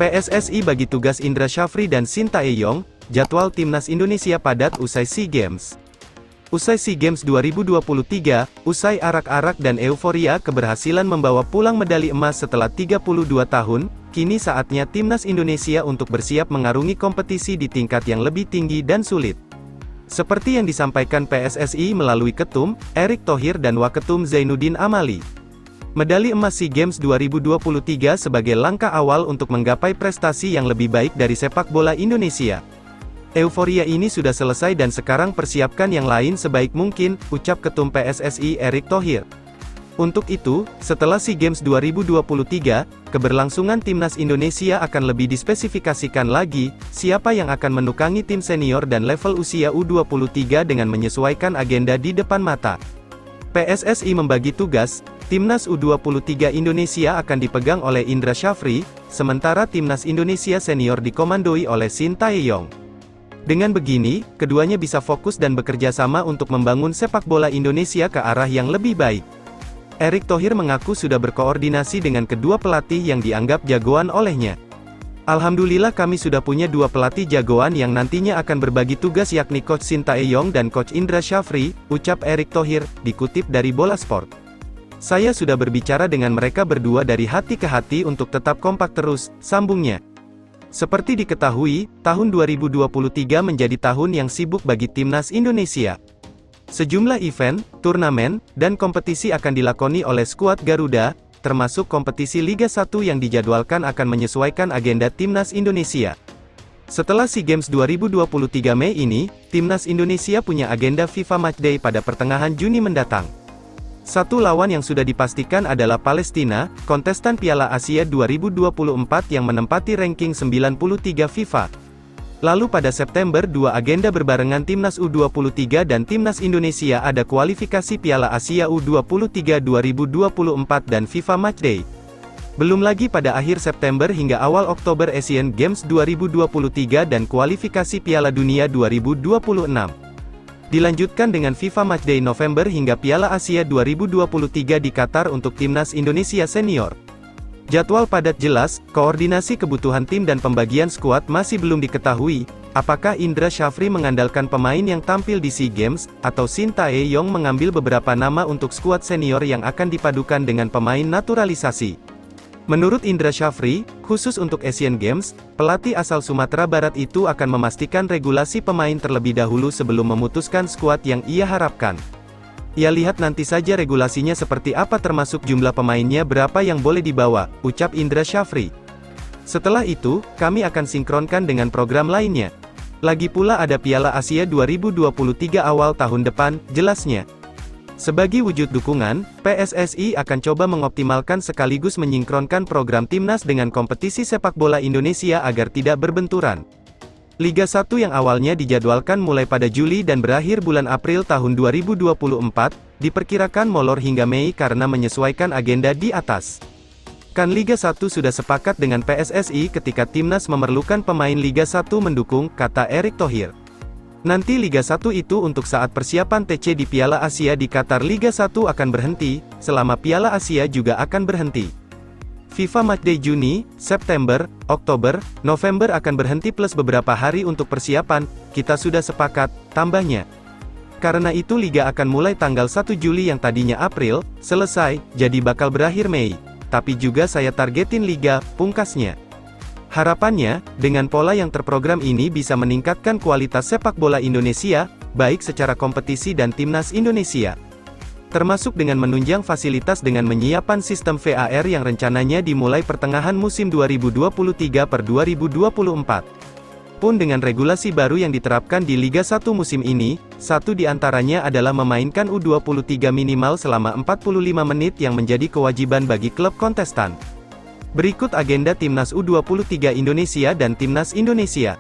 PSSI bagi tugas Indra Syafri dan Sintayong, jadwal Timnas Indonesia padat usai SEA Games. Usai SEA Games 2023, usai arak-arak dan euforia keberhasilan membawa pulang medali emas setelah 32 tahun, kini saatnya Timnas Indonesia untuk bersiap mengarungi kompetisi di tingkat yang lebih tinggi dan sulit. Seperti yang disampaikan PSSI melalui Ketum, Erick Thohir dan Waketum Zainuddin Amali. Medali emas SEA Games 2023 sebagai langkah awal untuk menggapai prestasi yang lebih baik dari sepak bola Indonesia. Euforia ini sudah selesai dan sekarang persiapkan yang lain sebaik mungkin, ucap Ketum PSSI Erick Thohir. Untuk itu, setelah SEA Games 2023, keberlangsungan Timnas Indonesia akan lebih dispesifikasikan lagi, siapa yang akan menukangi tim senior dan level usia U23 dengan menyesuaikan agenda di depan mata. PSSI membagi tugas, Timnas U23 Indonesia akan dipegang oleh Indra Syafri, sementara Timnas Indonesia senior dikomandoi oleh Sintayong. Dengan begini, keduanya bisa fokus dan bekerja sama untuk membangun sepak bola Indonesia ke arah yang lebih baik. Erick Thohir mengaku sudah berkoordinasi dengan kedua pelatih yang dianggap jagoan olehnya. Alhamdulillah kami sudah punya dua pelatih jagoan yang nantinya akan berbagi tugas yakni Coach Sintayong dan Coach Indra Syafri, ucap Erick Thohir, dikutip dari Bola Sport. Saya sudah berbicara dengan mereka berdua dari hati ke hati untuk tetap kompak terus, sambungnya. Seperti diketahui, tahun 2023 menjadi tahun yang sibuk bagi Timnas Indonesia. Sejumlah event, turnamen, dan kompetisi akan dilakoni oleh skuad Garuda, termasuk kompetisi Liga 1 yang dijadwalkan akan menyesuaikan agenda Timnas Indonesia. Setelah SEA Games 2023 Mei ini, Timnas Indonesia punya agenda FIFA Matchday pada pertengahan Juni mendatang. Satu lawan yang sudah dipastikan adalah Palestina, kontestan Piala Asia 2024 yang menempati ranking 93 FIFA. Lalu pada September dua agenda berbarengan Timnas U23 dan Timnas Indonesia ada kualifikasi Piala Asia U23 2024 dan FIFA Matchday. Belum lagi pada akhir September hingga awal Oktober Asian Games 2023 dan kualifikasi Piala Dunia 2026. Dilanjutkan dengan FIFA Matchday November hingga Piala Asia 2023 di Qatar untuk Timnas Indonesia Senior. Jadwal padat jelas, koordinasi kebutuhan tim dan pembagian skuad masih belum diketahui, apakah Indra Syafri mengandalkan pemain yang tampil di SEA Games, atau Sintayong mengambil beberapa nama untuk skuad senior yang akan dipadukan dengan pemain naturalisasi. Menurut Indra Syafri, khusus untuk Asian Games, pelatih asal Sumatera Barat itu akan memastikan regulasi pemain terlebih dahulu sebelum memutuskan skuad yang ia harapkan. Ya lihat nanti saja regulasinya seperti apa termasuk jumlah pemainnya berapa yang boleh dibawa, ucap Indra Syafri. Setelah itu, kami akan sinkronkan dengan program lainnya. Lagi pula ada Piala Asia 2023 awal tahun depan, jelasnya. Sebagai wujud dukungan, PSSI akan coba mengoptimalkan sekaligus menyinkronkan program Timnas dengan kompetisi sepak bola Indonesia agar tidak berbenturan. Liga 1 yang awalnya dijadwalkan mulai pada Juli dan berakhir bulan April tahun 2024, diperkirakan molor hingga Mei karena menyesuaikan agenda di atas. Kan Liga 1 sudah sepakat dengan PSSI ketika Timnas memerlukan pemain Liga 1 mendukung, kata Erick Thohir. Nanti Liga 1 itu untuk saat persiapan TC di Piala Asia di Qatar. Liga 1 akan berhenti, selama Piala Asia juga akan berhenti. FIFA Matchday Juni, September, Oktober, November akan berhenti plus beberapa hari untuk persiapan, kita sudah sepakat, tambahnya. Karena itu Liga akan mulai tanggal 1 Juli yang tadinya April, selesai, jadi bakal berakhir Mei. Tapi juga saya targetin Liga, pungkasnya. Harapannya, dengan pola yang terprogram ini bisa meningkatkan kualitas sepak bola Indonesia, baik secara kompetisi dan Timnas Indonesia. Termasuk dengan menunjang fasilitas dengan menyiapkan sistem VAR yang rencananya dimulai pertengahan musim 2023/2024. Pun dengan regulasi baru yang diterapkan di Liga 1 musim ini, satu di antaranya adalah memainkan U23 minimal selama 45 menit yang menjadi kewajiban bagi klub kontestan. Berikut agenda Timnas U23 Indonesia dan Timnas Indonesia.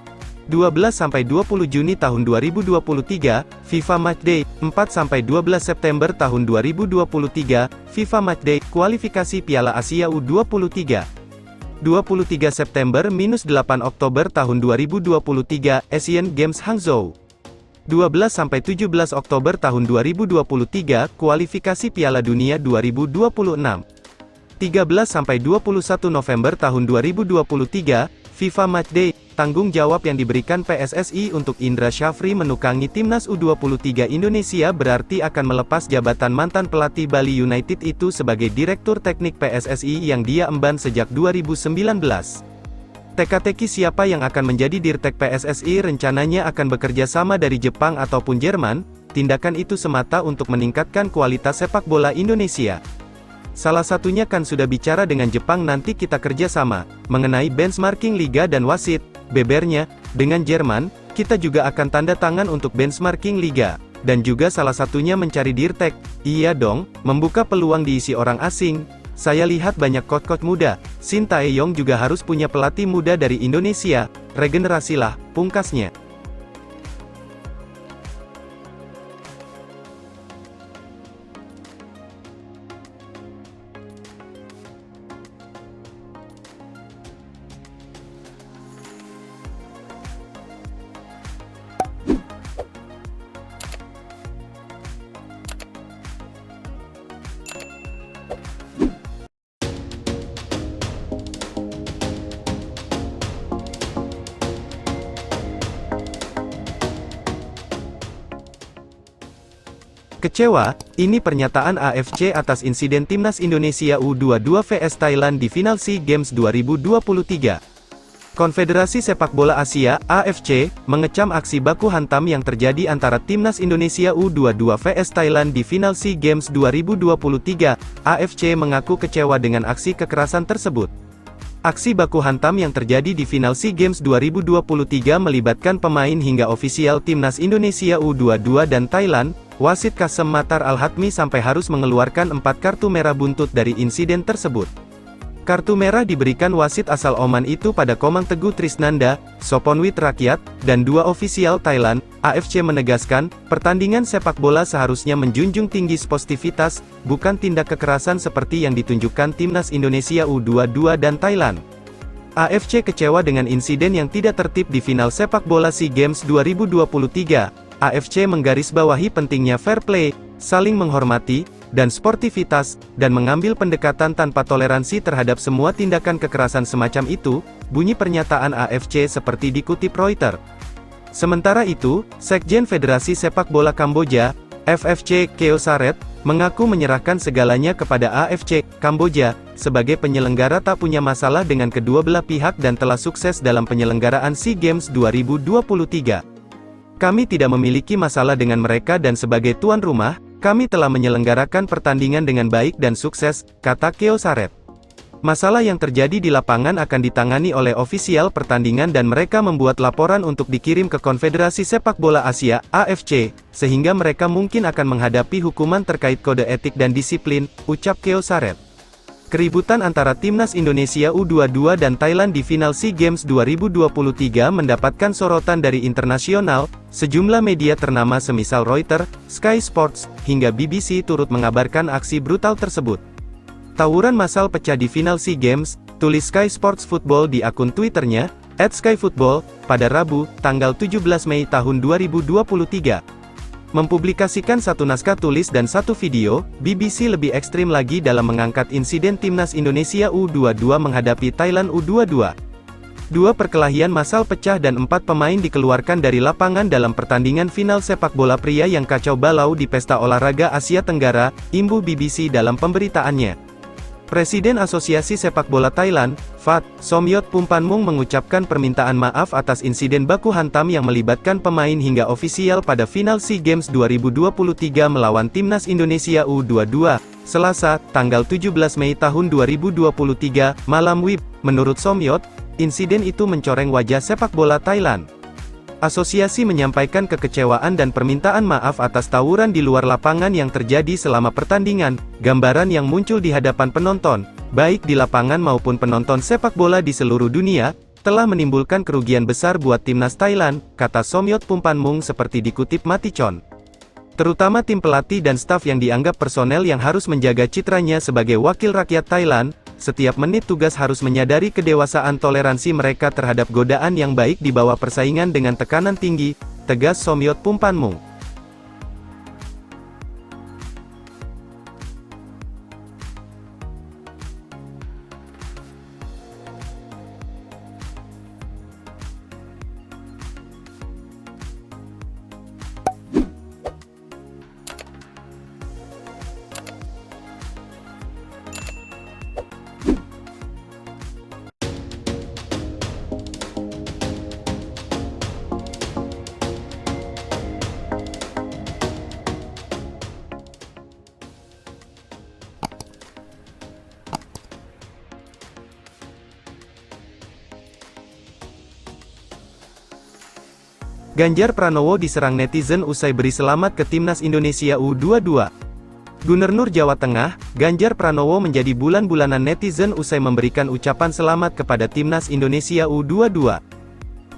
12-20 Juni tahun 2023, FIFA Matchday, 4-12 September tahun 2023, FIFA Matchday, kualifikasi Piala Asia U23. 23 September-8 Oktober tahun 2023, Asian Games Hangzhou. 12-17 Oktober tahun 2023, kualifikasi Piala Dunia 2026. 13–21 November tahun 2023, FIFA Matchday, tanggung jawab yang diberikan PSSI untuk Indra Syafri menukangi Timnas U23 Indonesia berarti akan melepas jabatan mantan pelatih Bali United itu sebagai Direktur Teknik PSSI yang dia emban sejak 2019. Teka-teki siapa yang akan menjadi Dirtek PSSI rencananya akan bekerja sama dari Jepang ataupun Jerman, tindakan itu semata untuk meningkatkan kualitas sepak bola Indonesia. Salah satunya kan sudah bicara dengan Jepang nanti kita kerja sama, mengenai benchmarking liga dan wasit, bebernya, dengan Jerman, kita juga akan tanda tangan untuk benchmarking liga, dan juga salah satunya mencari Dirtek, iya dong, membuka peluang diisi orang asing, saya lihat banyak coach-coach muda, Shin Tae-yong juga harus punya pelatih muda dari Indonesia, regenerasilah, pungkasnya. Kecewa, ini pernyataan AFC atas insiden Timnas Indonesia U22 vs Thailand di final SEA Games 2023. Konfederasi Sepak Bola Asia, AFC, mengecam aksi baku hantam yang terjadi antara Timnas Indonesia U22 vs Thailand di final SEA Games 2023. AFC mengaku kecewa dengan aksi kekerasan tersebut. Aksi baku hantam yang terjadi di final SEA Games 2023 melibatkan pemain hingga ofisial Timnas Indonesia U22 dan Thailand. Wasit Kasem Matar Al-Hatmi sampai harus mengeluarkan 4 kartu merah buntut dari insiden tersebut. Kartu merah diberikan wasit asal Oman itu pada Komang Teguh Trisnanda, Soponwit Rakyat, dan 2 ofisial Thailand. AFC menegaskan, pertandingan sepak bola seharusnya menjunjung tinggi sportivitas, bukan tindak kekerasan seperti yang ditunjukkan Timnas Indonesia U22 dan Thailand. AFC kecewa dengan insiden yang tidak tertib di final sepak bola SEA Games 2023. AFC menggarisbawahi pentingnya fair play, saling menghormati, dan sportivitas, dan mengambil pendekatan tanpa toleransi terhadap semua tindakan kekerasan semacam itu, bunyi pernyataan AFC seperti dikutip Reuters. Sementara itu, Sekjen Federasi Sepak Bola Kamboja, FFC Keo Saret, mengaku menyerahkan segalanya kepada AFC Kamboja, sebagai penyelenggara tak punya masalah dengan kedua belah pihak dan telah sukses dalam penyelenggaraan SEA Games 2023. Kami tidak memiliki masalah dengan mereka dan sebagai tuan rumah, kami telah menyelenggarakan pertandingan dengan baik dan sukses, kata Keo Saret. Masalah yang terjadi di lapangan akan ditangani oleh ofisial pertandingan dan mereka membuat laporan untuk dikirim ke Konfederasi Sepak Bola Asia, AFC, sehingga mereka mungkin akan menghadapi hukuman terkait kode etik dan disiplin, ucap Keo Saret. Keributan antara Timnas Indonesia U22 dan Thailand di final SEA Games 2023 mendapatkan sorotan dari internasional, sejumlah media ternama semisal Reuters, Sky Sports, hingga BBC turut mengabarkan aksi brutal tersebut. Tawuran massal pecah di final SEA Games, tulis Sky Sports Football di akun Twitternya, @skyfootball, pada Rabu, tanggal 17 Mei tahun 2023. Mempublikasikan satu naskah tulis dan satu video, BBC lebih ekstrim lagi dalam mengangkat insiden Timnas Indonesia U22 menghadapi Thailand U22. 2 perkelahian massal pecah dan 4 pemain dikeluarkan dari lapangan dalam pertandingan final sepak bola pria yang kacau balau di Pesta Olahraga Asia Tenggara, imbuh BBC dalam pemberitaannya. Presiden Asosiasi Sepak Bola Thailand, FAT, Somyot Pumpanmung mengucapkan permintaan maaf atas insiden baku hantam yang melibatkan pemain hingga ofisial pada final SEA Games 2023 melawan Timnas Indonesia U22, Selasa, tanggal 17 Mei tahun 2023, malam WIB. Menurut Somyot, insiden itu mencoreng wajah sepak bola Thailand. Asosiasi menyampaikan kekecewaan dan permintaan maaf atas tawuran di luar lapangan yang terjadi selama pertandingan. Gambaran yang muncul di hadapan penonton, baik di lapangan maupun penonton sepak bola di seluruh dunia, telah menimbulkan kerugian besar buat timnas Thailand, kata Somyot Pumpanmung seperti dikutip Matichon. Terutama tim pelatih dan staf yang dianggap personel yang harus menjaga citranya sebagai wakil rakyat Thailand. Setiap menit tugas harus menyadari kedewasaan toleransi mereka terhadap godaan yang baik di bawah persaingan dengan tekanan tinggi, tegas Somyot Pumpanmung. Ganjar Pranowo diserang netizen usai beri selamat ke Timnas Indonesia U22. Gubernur Jawa Tengah, Ganjar Pranowo menjadi bulan-bulanan netizen usai memberikan ucapan selamat kepada Timnas Indonesia U22.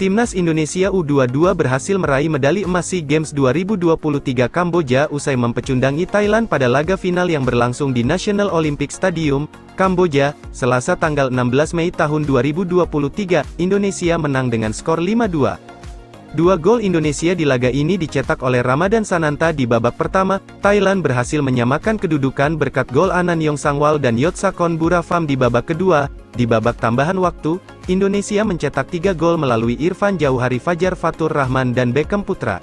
Timnas Indonesia U22 berhasil meraih medali emas SEA Games 2023 Kamboja usai mempecundangi Thailand pada laga final yang berlangsung di National Olympic Stadium, Kamboja, Selasa tanggal 16 Mei tahun 2023. Indonesia menang dengan skor 5-2. Dua gol Indonesia di laga ini dicetak oleh Ramadan Sananta di babak pertama. Thailand berhasil menyamakan kedudukan berkat gol Anan Yong Sangwal dan Yotsakon Burafam di babak kedua. Di babak tambahan waktu, Indonesia mencetak 3 gol melalui Irfan Jauhari, Fajar Fatur Rahman dan Beckham Putra.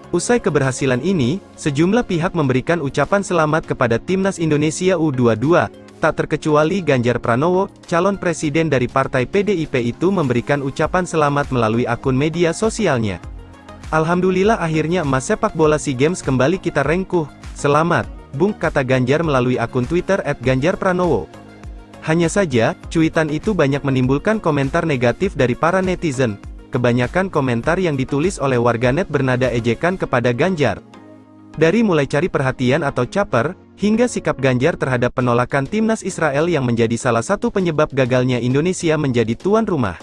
Usai keberhasilan ini, sejumlah pihak memberikan ucapan selamat kepada Timnas Indonesia U22. Tak terkecuali Ganjar Pranowo, calon presiden dari Partai PDIP itu memberikan ucapan selamat melalui akun media sosialnya. Alhamdulillah akhirnya emas sepak bola SEA Games kembali kita rengkuh. Selamat, Bung, kata Ganjar melalui akun Twitter @ganjarpranowo. Hanya saja, cuitan itu banyak menimbulkan komentar negatif dari para netizen. Kebanyakan komentar yang ditulis oleh warganet bernada ejekan kepada Ganjar. Dari mulai cari perhatian atau caper, hingga sikap Ganjar terhadap penolakan timnas Israel yang menjadi salah satu penyebab gagalnya Indonesia menjadi tuan rumah.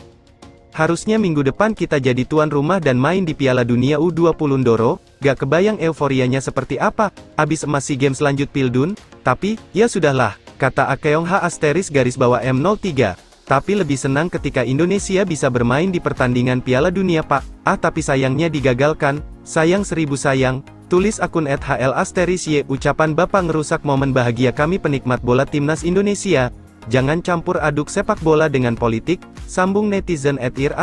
Harusnya minggu depan kita jadi tuan rumah dan main di Piala Dunia U20 Ndoro, gak kebayang euforianya seperti apa, abis emas SEA Games lanjut Pildun, tapi, ya sudahlah, kata Akeong H*M03, tapi lebih senang ketika Indonesia bisa bermain di pertandingan Piala Dunia Pak, tapi sayangnya digagalkan, sayang 1000 sayang. Tulis akun @HL*Y, ucapan Bapak ngerusak momen bahagia kami penikmat bola Timnas Indonesia. Jangan campur aduk sepak bola dengan politik, sambung netizen @ir*.